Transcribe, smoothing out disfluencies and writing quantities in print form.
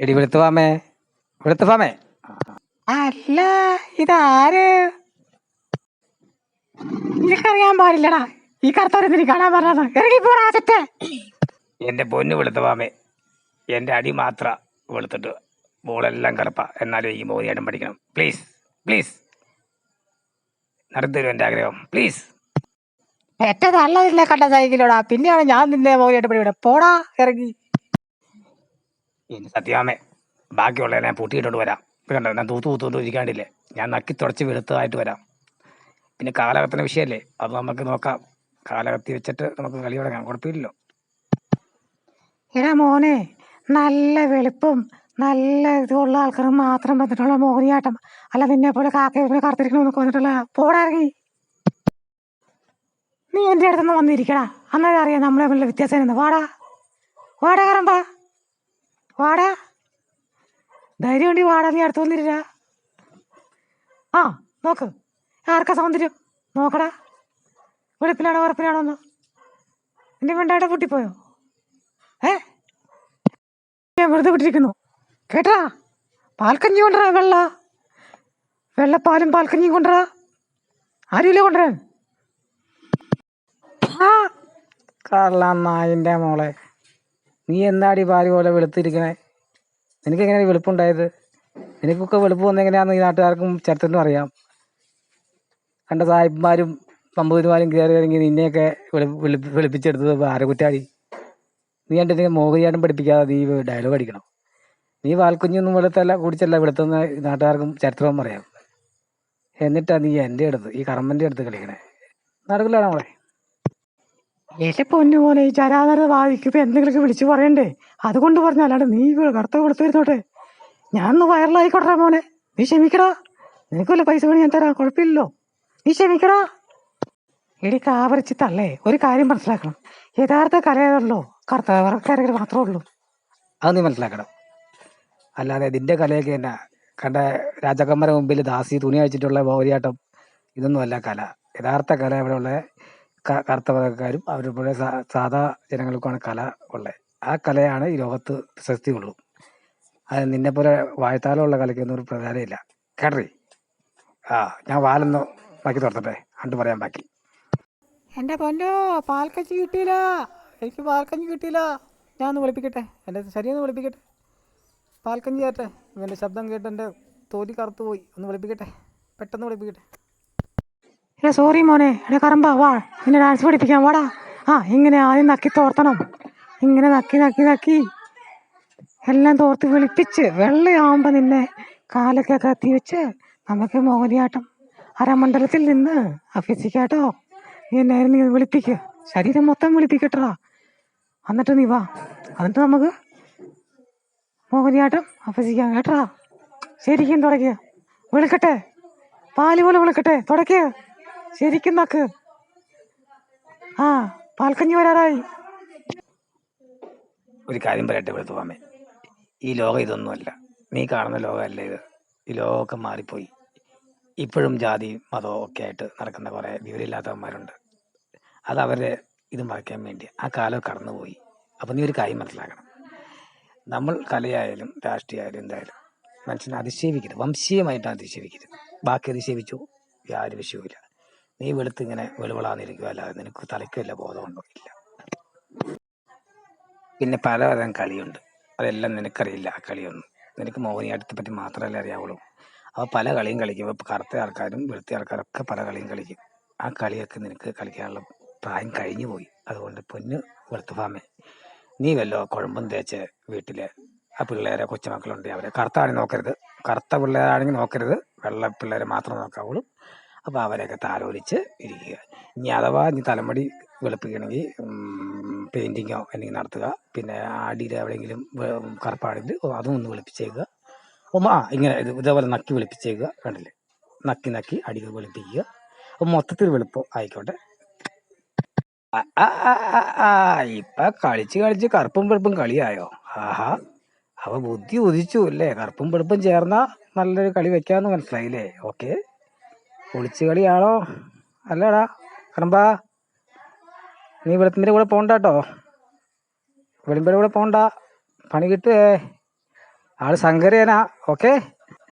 എടി വെളുത്തുവാമേ, വെളുത്തുവാമേ. അല്ല, ഇതാര്? നിനക്കറിയാൻ പാടില്ലടാ, ഈ കറുത്തവരെന്തിനു കാണാൻ പറഞ്ഞത്? ഇറങ്ങിപ്പോടാ സെറ്റ്. എന്റെ പൊന്ന് വെളുത്തുവാമേ, എന്റെ അടി മാത്ര വെളുത്തിട്ട് ബോളെല്ലാം കറുപ്പ. എന്നാലും ഈ മോഹിനിയാട്ടം പഠിക്കണം. പ്ലീസ് പ്ലീസ്, നടത്തരും എൻ്റെ ആഗ്രഹം, പ്ലീസ്. ഏറ്റ തള്ളതില്ലേ കണ്ട സൈക്കിളോടാ, പിന്നെയാണ് ഞാൻ നിന്നെ മോഹിയായിട്ട് പഠിവിടെ. പോടാ ഇറങ്ങി. ഇനി സത്യവാമേ, ബാക്കിയുള്ള ഞാൻ പൂട്ടിയിട്ടോണ്ട് വരാം. ഇത് കണ്ടോ, ഞാൻ തൂത്തുകൊണ്ട് ഇരിക്കാണ്ടില്ലേ. ഞാൻ നക്കി തുടച്ച് വെളുത്തതായിട്ട് വരാം. പിന്നെ കാലകത്തിന്റെ വിഷയമല്ലേ, അത് നമുക്ക് നോക്കാം. കാലകത്തി വെച്ചിട്ട് നമുക്ക് കളി തുടങ്ങാം, കുഴപ്പമില്ലല്ലോ. എടാ മോനെ, നല്ല വെളുപ്പും നല്ല ഇതുള്ള ആൾക്കാർ മാത്രം വന്നിട്ടുള്ള മോഹിനിയാട്ടം, അല്ല നിന്നെ പോലെ കാക്കയെ കറുത്തിരിക്കണമെന്നൊക്കെ വന്നിട്ടുള്ള. പോടാ ഇറങ്ങി. നീ എൻ്റെ അടുത്തൊന്ന് വന്നിരിക്കടാ, അന്നേരം അറിയാം നമ്മളെ തമ്മിലുള്ള വ്യത്യാസം എന്ന്. വാടാ വാടാ കറമ്പാ, വാടാ. ധൈര്യം ഉണ്ടി വാടാ, നീ അടുത്ത് വന്നിരിക്കാ. ആ നോക്ക്, ആർക്കാ സൗന്ദര്യം നോക്കടാ. വെളുപ്പിനാണോ ഉറപ്പിനാണോ ഒന്ന്? എൻ്റെ വെണ്ടാട്ട പൊട്ടിപ്പോയോ? ഞാൻ വെറുതെ വിട്ടിരിക്കുന്നു കേട്ടാ. പാൽക്കഞ്ഞി കൊണ്ടുവരാ, വെള്ളപ്പാലും പാൽക്കഞ്ഞിയും കൊണ്ടുവരാ. ആരുമില്ല കൊണ്ടുവരാൻ. ആ കള്ളനായിൻ്റെ മോളെ, നീ എന്താടി പാല് പോലെ വെളുത്തിരിക്കണേ? നിനക്കെങ്ങനെയാണ് വെളുപ്പുണ്ടായത്? നിനക്കൊക്കെ വെളുപ്പ് വന്നെങ്ങനെയാണെന്ന് ഈ നാട്ടുകാർക്കും ചരിത്രത്തിനും അറിയാം. കണ്ട സാഹിബന്മാരും നമ്പൂതിരിമാരും കയറി ഇറങ്ങി നിന്നെയൊക്കെ വെളുപ്പിച്ചെടുത്തത് ആരകുറ്റാടി. നീ കണ്ടിട്ട് മോഹിനിയാട്ടം പഠിപ്പിക്കാതെ നീ ഡയലോഗ് അടിക്കണം. നീ വാൽക്കുഞ്ഞൊന്നും വെളുത്തല്ല കുടിച്ചല്ല വെളുത്തെന്ന് നാട്ടുകാർക്കും ചരിത്രവും പറയാം. എന്നിട്ടാ നീ എൻ്റെ അടുത്ത്, ഈ കറമ്പൻ്റെ അടുത്ത് കളിക്കണേ? നടക്കില്ലാണ് നമ്മളെ. എന്റെ പൊന്നു പോലെ ഈ ചരാതര വാദിക്കുമ്പോ എന്തെങ്കിലുമൊക്കെ വിളിച്ചു പറയണ്ടേ? അതുകൊണ്ട് പറഞ്ഞ, അല്ലാണ്ട് നീ കറുത്ത കൊടുത്തു വരുന്നോട്ടെ. ഞാനൊന്ന് വൈറലായിക്കോട്ടെ മോനെ, നീ ക്ഷമിക്കടാ. നിനക്കുള്ള പൈസ വേണി ഞാൻ തരാം, കുഴപ്പമില്ലല്ലോ. നീ ക്ഷമിക്കടാ. എടി കാവറിച്ചിട്ടല്ലേ, ഒരു കാര്യം മനസ്സിലാക്കണം. യഥാർത്ഥ കലയുള്ളൂ കറുത്തവർക്കാരെ മാത്രമേ ഉള്ളൂ. അത് നീ മനസ്സിലാക്കണം. അല്ലാതെ നിന്റെ കലയൊക്കെ എന്നാ കണ്ട രാജാക്കന്മാരുടെ മുമ്പിൽ ദാസി തുണി അഴിച്ചിട്ടുള്ള മോഹിനിയാട്ടം ഇതൊന്നും അല്ല കല. യഥാർത്ഥ കല ഇവിടെയുള്ള കറുത്ത വർഗ്ഗക്കാരും അവരുടെ സാധാ ജനങ്ങൾക്കാണ് കല ഉള്ളത്. ആ കലയാണ് ഈ ലോകത്ത് പ്രശസ്തിയുള്ളൂ. അത് നിന്നെ പോലെ വായത്താലമുള്ള കലയ്ക്കൊന്നും ഒരു പ്രധാനമില്ല കേട്ടറി. ഞാൻ വാലൊന്ന് ബാക്കി തുറത്തട്ടെ, അണ്ട് പറയാൻ ബാക്കി. എൻ്റെ പൊന്നോ, പാൽക്കഞ്ഞി കിട്ടിയില്ല, എനിക്ക് പാൽക്കഞ്ഞി കിട്ടിയില്ല. ഞാൻ ഒന്ന് വിളിപ്പിക്കട്ടെ, എൻ്റെ ശരിയൊന്ന് വിളിപ്പിക്കട്ടെ. പാൽക്കഞ്ഞി കേട്ടെ, ഇവൻ്റെ ശബ്ദം കേട്ട് എൻ്റെ തോലി കറുത്തു പോയി. ഒന്ന് വിളിപ്പിക്കട്ടെ, പെട്ടെന്ന് വിളിപ്പിക്കട്ടെ. സോറി മോനെ. എടാ കറമ്പാ, വാ, നിന്നെ ഡാൻസ് പഠിപ്പിക്കാൻ വാടാ. ഇങ്ങനെ ആദ്യം നക്കി തോർത്തണം. ഇങ്ങനെ നക്കി നക്കി നക്കി എല്ലാം തോർത്ത് വെളുപ്പിച്ച് വെള്ളയാവുമ്പോൾ നിന്നെ കാലൊക്കെ കത്തി വെച്ച് നമുക്ക് മോഹിനിയാട്ടം അരമണ്ഡലത്തിൽ നിന്ന് അഭ്യസിക്കാട്ടോ. നീ എന്നായിരുന്നു നീ വിളിപ്പിക്കുക, ശരീരം മൊത്തം വിളിപ്പിക്കട്ടാ. എന്നിട്ട് നീ വാ, എന്നിട്ട് നമുക്ക് മോഹിനിയാട്ടം അഭ്യസിക്കാം കേട്ടാ. ശരിക്കും തുടയ്ക്കുക, വെളുക്കട്ടെ, പാല് പോലെ വെളുക്കട്ടെ, തുടയ്ക്കുക ശരിക്കും നക്ക്. പാൽക്കഞ്ഞി വരാറായി. ഒരു കാര്യം പറയട്ടെ വെളുത്തുവാമേ, ഈ ലോകം ഇതൊന്നുമല്ല. നീ കാണുന്ന ലോകമല്ല ഇത്. ഈ ലോകമൊക്കെ മാറിപ്പോയി. ഇപ്പോഴും ജാതി മതവും ഒക്കെ ആയിട്ട് നടക്കുന്ന കുറേ വിവരമില്ലാത്തവന്മാരുണ്ട്. അത് അവരെ ഇത് മറയ്ക്കാൻ വേണ്ടി ആ കാലം കടന്നുപോയി. അപ്പം നീ ഒരു കാര്യം മനസ്സിലാക്കണം. നമ്മൾ കലയായാലും രാഷ്ട്രീയമായാലും എന്തായാലും മനുഷ്യനെ അധിക്ഷേപിക്കരുത്, വംശീയമായിട്ട് അധിക്ഷേപിക്കരുത്. ബാക്കി അധിക്ഷേപിച്ചു യാതൊരു വിഷയവുമില്ല. നീ വെളുത്തിങ്ങനെ വെളുവിളാന്നിരിക്കുക, അല്ലാതെ നിനക്ക് തലയ്ക്കല്ല ബോധമുണ്ടോ? ഇല്ല. പിന്നെ പലതരം കളിയുണ്ട്, അതെല്ലാം നിനക്കറിയില്ല. ആ കളിയൊന്നും നിനക്ക് മോഹിനിയാട്ടത്തെ പറ്റി മാത്രമല്ലേ അറിയാവുള്ളൂ. അപ്പോൾ പല കളിയും കളിക്കും. ഇപ്പോൾ കറുത്ത ആൾക്കാരും വെളുത്ത ആൾക്കാരൊക്കെ പല കളിയും കളിക്കും. ആ കളിയൊക്കെ നിനക്ക് കളിക്കാനുള്ള പ്രായം കഴിഞ്ഞു പോയി. അതുകൊണ്ട് പൊന്ന് വെളുത്തുവാമേ, നീ വല്ലോ കുഴമ്പും തേച്ച് വീട്ടിൽ ആ പിള്ളേരെ കൊച്ചുമക്കളുണ്ട്, അവരെ കറുത്താണെങ്കിൽ നോക്കരുത്. കറുത്ത പിള്ളേരാണെങ്കിൽ നോക്കരുത്, വെള്ള പിള്ളേരെ മാത്രം നോക്കാവുള്ളൂ. അപ്പോൾ അവരെയൊക്കെ താലോലിച്ച് ഇരിക്കുക. ഇനി അഥവാ നീ തലമുടി വെളുപ്പിക്കണമെങ്കിൽ പെയിൻറ്റിങ്ങോ എന്തെങ്കിലും നടത്തുക. പിന്നെ അടിയിൽ എവിടെയെങ്കിലും കറുപ്പാണെങ്കിൽ അതും ഒന്ന് വെളുപ്പിച്ചേക്കുക. ഇങ്ങനെ ഇതേപോലെ നക്കി വെളുപ്പിച്ചേക്കുക. കണ്ടില്ലേ, നക്കി നക്കി അടിയിൽ വെളുപ്പിക്കുക. അപ്പം മൊത്തത്തിൽ വെളുപ്പം ആയിക്കോട്ടെ. ഇപ്പൊ കളിച്ച് കളിച്ച് കറുപ്പും വെളുപ്പും കളിയായോ? അവ ബുദ്ധി ഉദിച്ചു അല്ലേ? കറുപ്പും വെളുപ്പും ചേർന്നാ നല്ലൊരു കളി വെക്കാന്ന് മനസ്സിലായില്ലേ? ഓക്കെ, ഒളിച്ചു കളിയാണോ? അല്ലടാ കറമ്പാ, നീ വെളുപ്പിൻ്റെ കൂടെ പോകണ്ട കേട്ടോ. വെളുമ്പിൻ്റെ കൂടെ പോകണ്ട, പണി കിട്ടുവേ. ആള് ശങ്കരേനാ. ഓക്കെ.